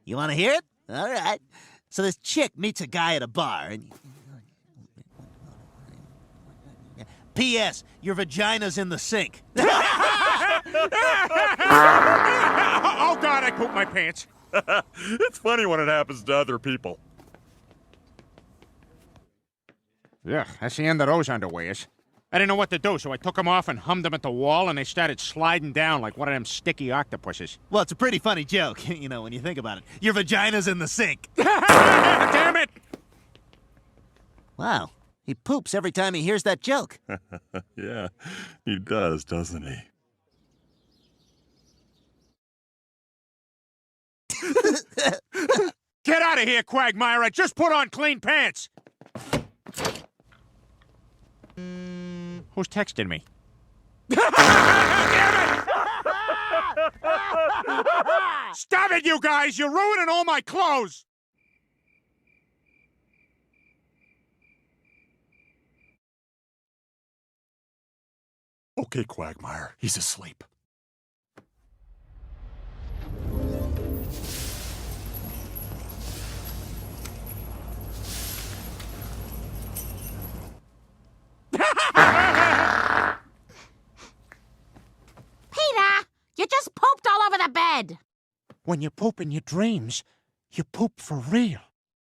You want to hear it? All right. So this chick meets a guy at a bar, and... P.S. Your vagina's in the sink. Oh, God, I pooped my pants. It's funny when it happens to other people. Yeah, that's the end of those underwears. I didn't know what to do, so I took them off and hummed them at the wall, and they started sliding down like one of them sticky octopuses. Well, it's a pretty funny joke, you know, when you think about it. Your vagina's in the sink. Damn it! Wow. He poops every time he hears that joke. Yeah, he does, doesn't he? Get out of here, Quagmire! I just put on clean pants! Who's texting me? Stop it, you guys! You're ruining all my clothes! Okay, Quagmire, he's asleep. Peter, you just pooped all over the bed. When you poop in your dreams, you poop for real.